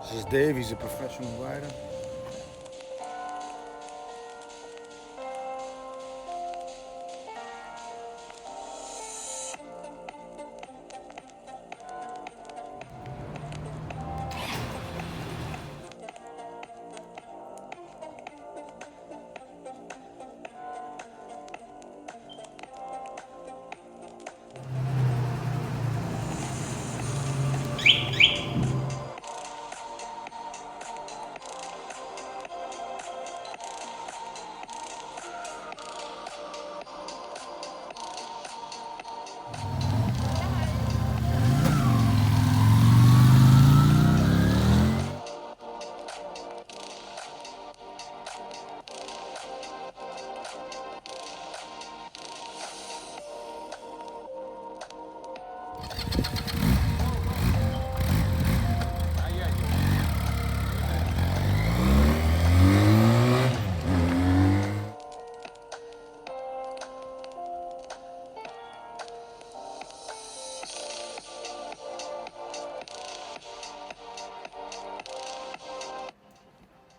This is Dave, he's a professional rider.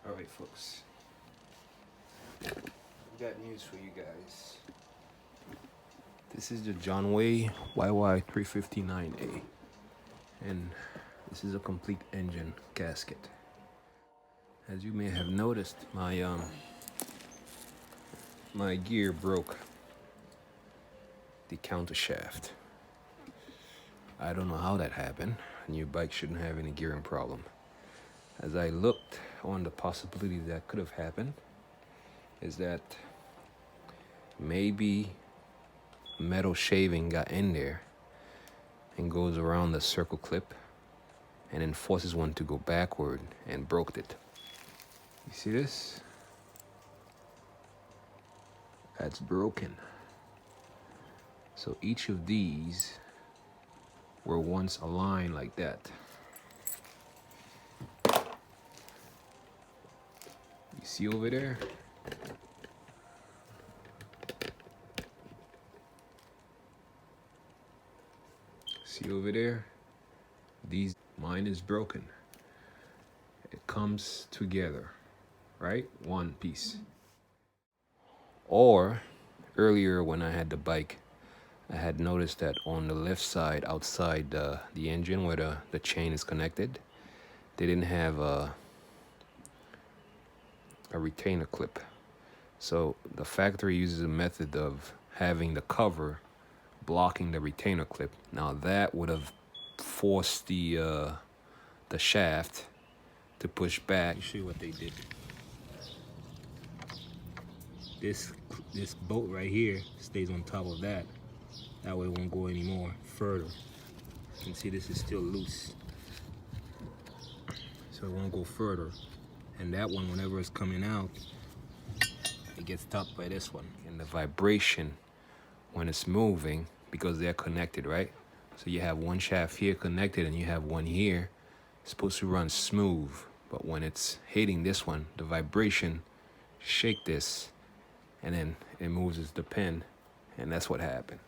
Alright folks, I got news for you guys. This is the JONWAY YY350-9a, and this is a complete engine gasket. As you may have noticed, my gear broke the counter shaft. I don't know how that happened. A new bike shouldn't have any gearing problem. As I looked on the possibility that could have happened, is that maybe metal shaving got in there and goes around the circle clip and then forces one to go backward and broke it. You see this? That's broken. So each of these were once aligned like that. You see over there? See over there? Mine is broken. It comes together, right? One piece. Or earlier when I had the bike, I had noticed that on the left side outside the engine where the chain is connected, they didn't have a retainer clip. So the factory uses a method of having the cover blocking the retainer clip. Now that would have forced the shaft to push back. You see what they did. This bolt right here stays on top of that. That way it won't go any more further. You can see this is still loose, so it won't go further. And that one, whenever it's coming out, it gets stopped by this one. And the vibration when it's moving, because they're connected, right? So you have one shaft here connected and you have one here. It's supposed to run smooth, but when it's hitting this one, the vibration shake this, and then it moves the pin, and that's what happened.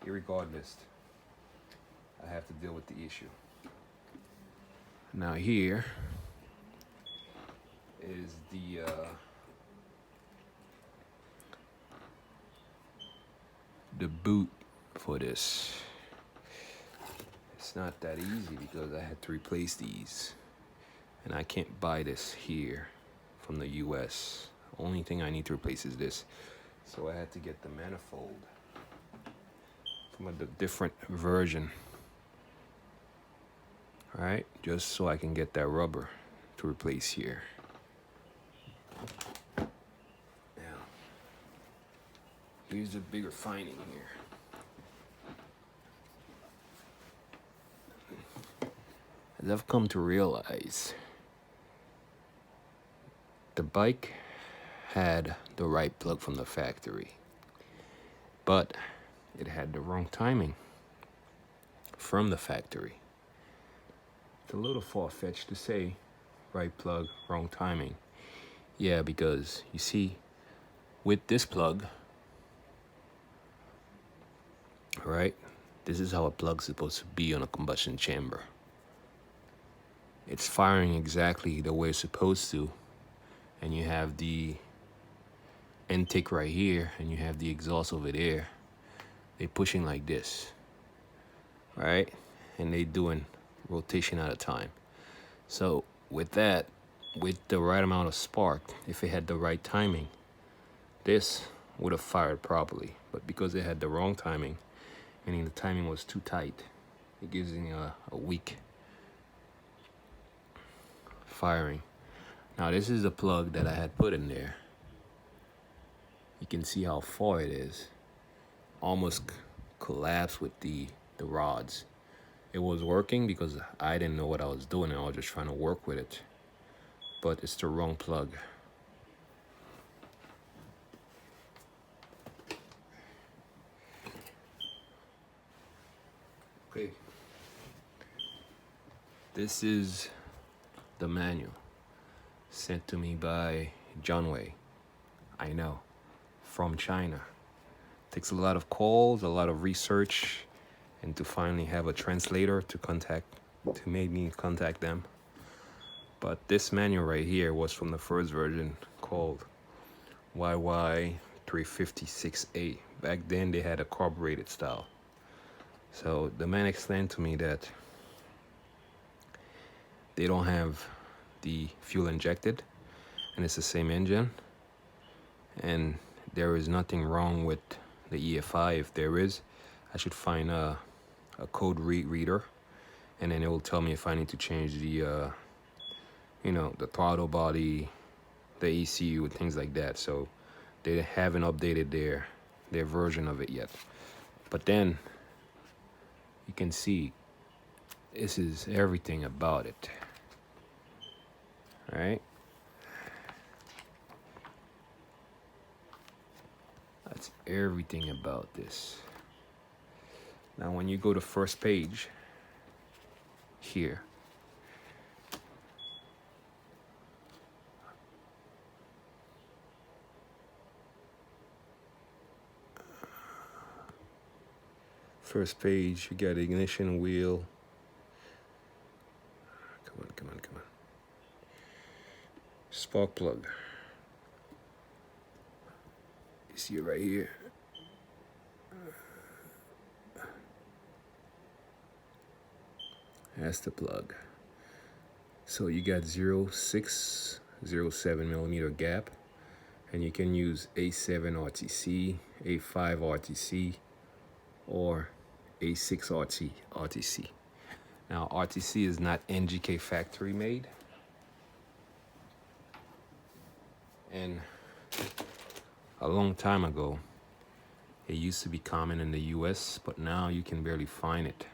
Irregardless, I have to deal with the issue. Now here is the boot for this. It's not that easy because I had to replace these, and I can't buy this here from the US. Only thing I need to replace is this. So I had to get the manifold from a different version. All right, just so I can get that rubber to replace here. Now, here's the bigger finding here. As I've come to realize, the bike had the right plug from the factory, but it had the wrong timing from the factory. It's a little far-fetched to say right plug, wrong timing. Yeah, because you see, with this plug, right, this is how a plug's supposed to be on a combustion chamber. it's firing exactly the way it's supposed to. And you have the intake right here, and you have the exhaust over there. They're pushing like this, right? And they doing rotation at a time. So with that, with the right amount of spark, if it had the right timing, this would have fired properly. But because it had the wrong timing, meaning the timing was too tight, it gives me a weak firing. Now this is the plug that I had put in there. You can see how far it is. Almost collapsed with the rods. It was working because I didn't know what I was doing and I was just trying to work with it. But it's the wrong plug. Okay. This is the manual sent to me by JONWAY. I know, from China. Takes a lot of calls, a lot of research, and to finally have a translator to make me contact them. But this manual right here was from the first version called YY350-9a. Back then they had a carbureted style. So the man explained to me that they don't have the fuel injected and it's the same engine, and there is nothing wrong with the EFI. If there is, I should find a code reader, and then it will tell me if I need to change the the throttle body, the ECU, and things like that. So they haven't updated their version of it yet. But then you can see this is everything about it. All right, that's everything about this. Now when you go to first page here, first page, you got ignition wheel. Come on. Spark plug. You see it right here. That's the plug. So you got 0.6, 0.7 millimeter gap, and you can use A7 RTC, A5 RTC, or A6 RTC. Now RTC is not NGK factory made, and a long time ago it used to be common in the US, but now you can barely find it.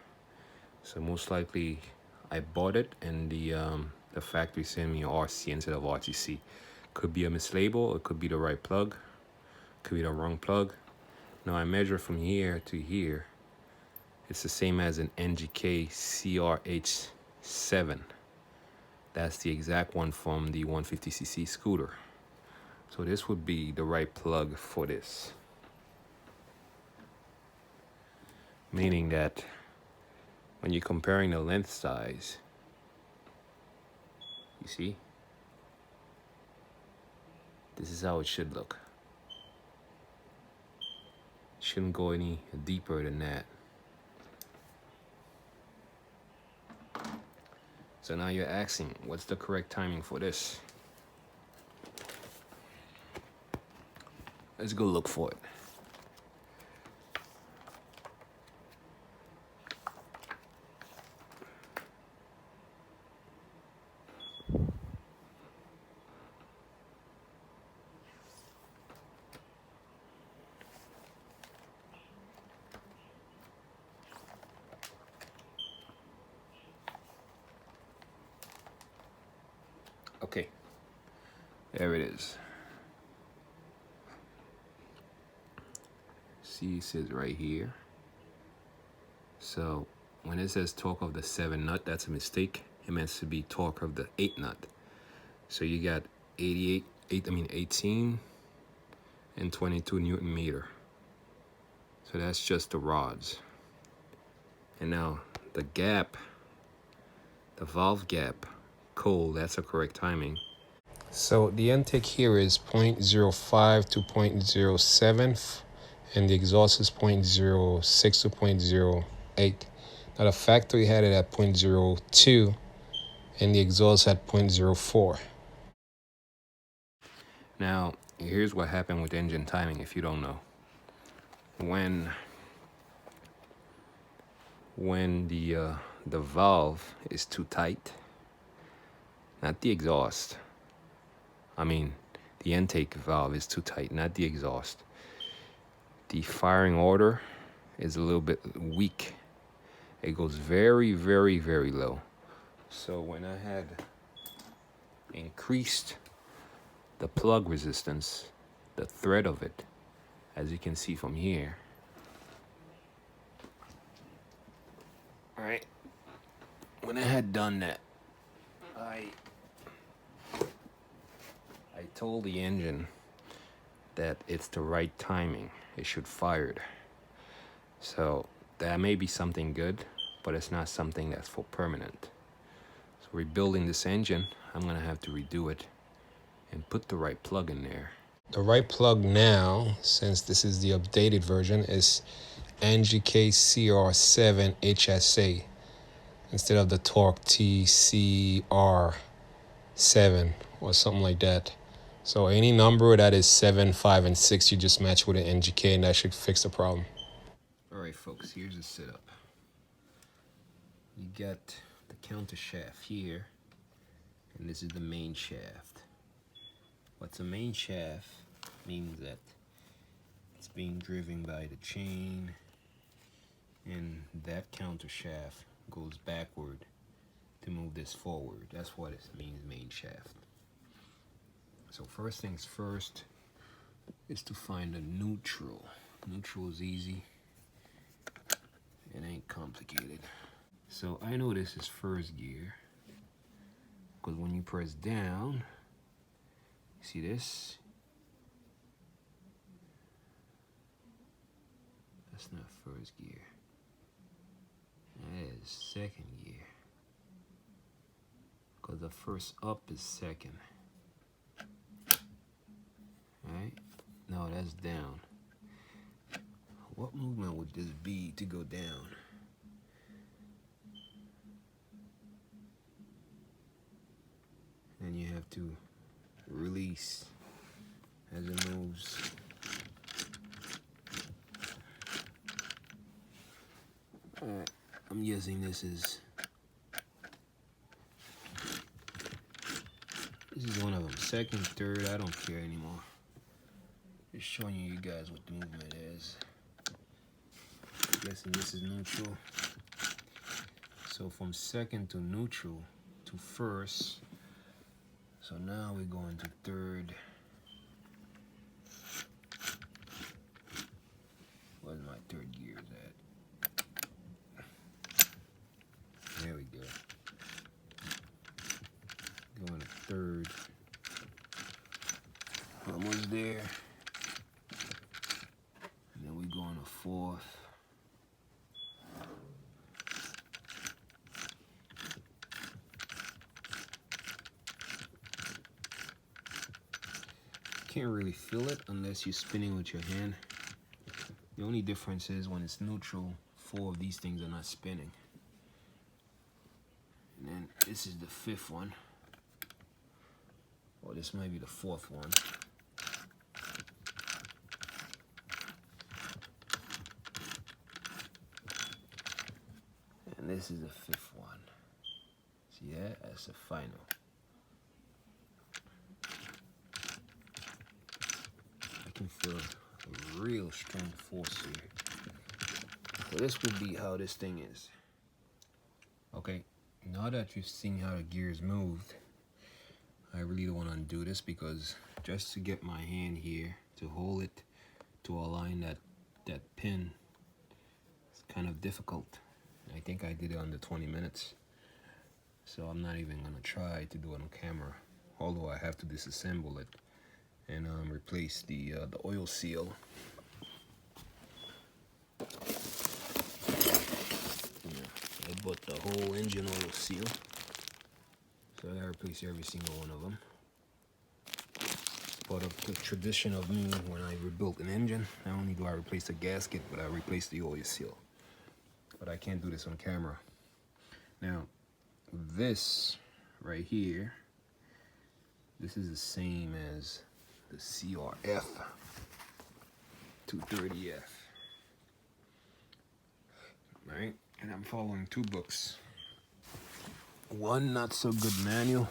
So most likely I bought it and the factory sent me RC instead of RTC. Could be a mislabel, it could be the right plug, could be the wrong plug. Now I measure from here to here. It's the same as an NGK CRH7. That's the exact one from the 150cc scooter. So this would be the right plug for this. Meaning that when you're comparing the length size, you see, this is how it should look. It shouldn't go any deeper than that. So now you're asking, what's the correct timing for this? Let's go look for it. Okay, there it is. See, it says right here. So when it says torque of the 7 nut, that's a mistake. It meant to be torque of the 8 nut. So you got 18 and 22 Newton meter. So that's just the rods. And now the gap, the valve gap cold. That's a correct timing. So the intake here is 0.05 to 0.07, and the exhaust is 0.06 to 0.08. Now the factory had it at 0.02, and the exhaust at 0.04. Now, here's what happened with engine timing if you don't know. When the valve is too tight, not the exhaust. I mean, the intake valve is too tight, not the exhaust. The firing order is a little bit weak. It goes very, very, very low. So when I had increased the plug resistance, the thread of it, as you can see from here, all right, when I had done that, I told the engine that it's the right timing. It should fire it. So that may be something good, but it's not something that's for permanent. So rebuilding this engine, I'm gonna have to redo it and put the right plug in there. The right plug now, since this is the updated version, is NGK CR7 HSA instead of the Torque TCR7 or something like that. So any number that is 7, 5, and 6, you just match with an NGK, and that should fix the problem. All right, folks, here's the setup. You got the counter shaft here, and this is the main shaft. What's a main shaft means that it's being driven by the chain, and that counter shaft goes backward to move this forward. That's what it means, main shaft. So first things first is to find a neutral. Neutral is easy. It ain't complicated. So I know this is first gear, because when you press down, see this? That's not first gear. That is second gear. Because the first up is second. Alright? No, that's down. What movement would this be to go down? And you have to release as it moves. Alright, I'm guessing this is one of them. Second, third, I don't care anymore. Just showing you guys what the movement is. I'm guessing this is neutral. So from second to neutral to first. So now we're going to third. Where's my third gears at? There we go. Going to third. Almost there. And then we're going to fourth. Can't really feel it unless you're spinning with your hand. The only difference is when it's neutral, 4 of these things are not spinning. And then this is the 5th one. Or this might be the 4th one. And this is the 5th one. See that? That's the final. I can feel a real strong force here. So this would be how this thing is. Okay, now that you've seen how the gears moved, I really don't want to undo this, because just to get my hand here to hold it, to align that pin, it's kind of difficult. I think I did it under 20 minutes. So I'm not even going to try to do it on camera, although I have to disassemble it and replace the oil seal. Yeah, I bought the whole engine oil seal. So So I replace every single one of them. Part of the tradition of me when I rebuilt an engine, not only do I replace the gasket, but I replace the oil seal. But I can't do this on camera. Now, this right here, this is the same as the CRF 230F. Right? And I'm following two books. One not so good manual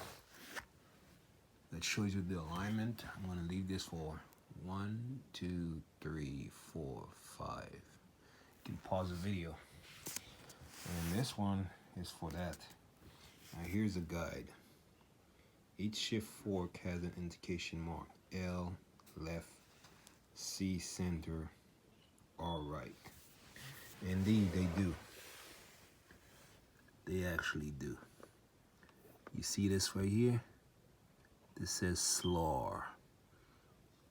that shows you the alignment. I'm going to leave this for 1, 2, 3, 4, 5. You can pause the video. And this one is for that. Now here's a guide. Each shift fork has an indication mark. L, left, C, center, R, right. Indeed, they do. They actually do. You see this right here? This says SLAR.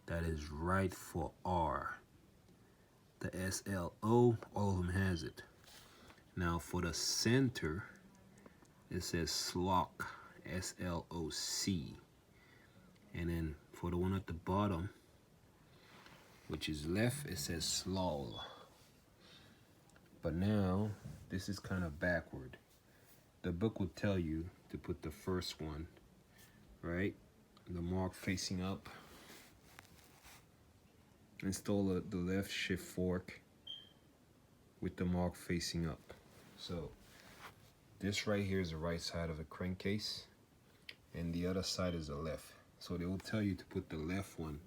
That is right for R. The SLO, all of them has it. Now for the center, it says SLOC, S-L-O-C. And then for the one at the bottom, which is left, it says SLOL. But now, this is kind of backward. The book will tell you to put the first one, right? The mark facing up. Install the left shift fork with the mark facing up. So this right here is the right side of the crankcase and the other side is the left. So they will tell you to put the left one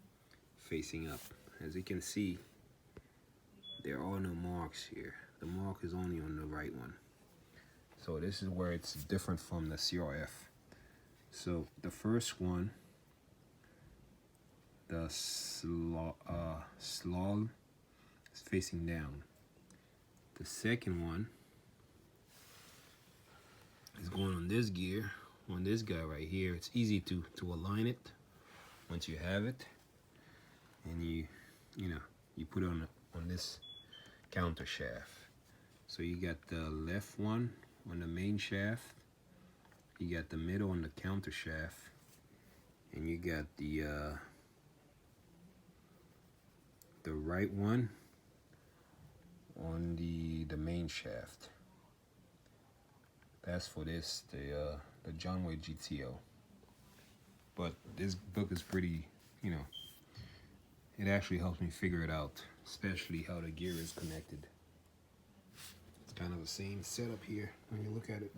facing up. As you can see, there are no marks here. The mark is only on the right one. So this is where it's different from the CRF. So the first one, the slol is facing down. The second one is going on this gear, on this guy right here. It's easy to align it once you have it, and you put it on this counter shaft. So you got the left one on the main shaft, you got the middle on the counter shaft, and you got the right one on the main shaft. That's for this, the JONWAY GTO. But this book is pretty, it actually helps me figure it out, especially how the gear is connected. It's kind of the same setup here when you look at it.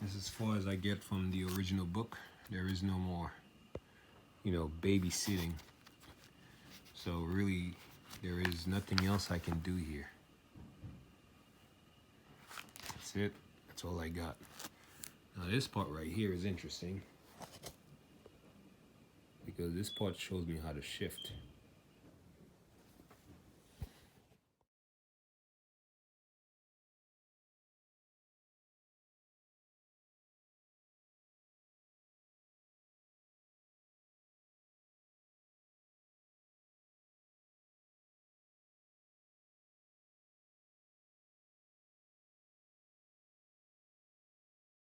This is as far as I get from the original book. There is no more, babysitting. So really, there is nothing else I can do here. That's it. That's all I got. Now this part right here is interesting because this part shows me how to shift.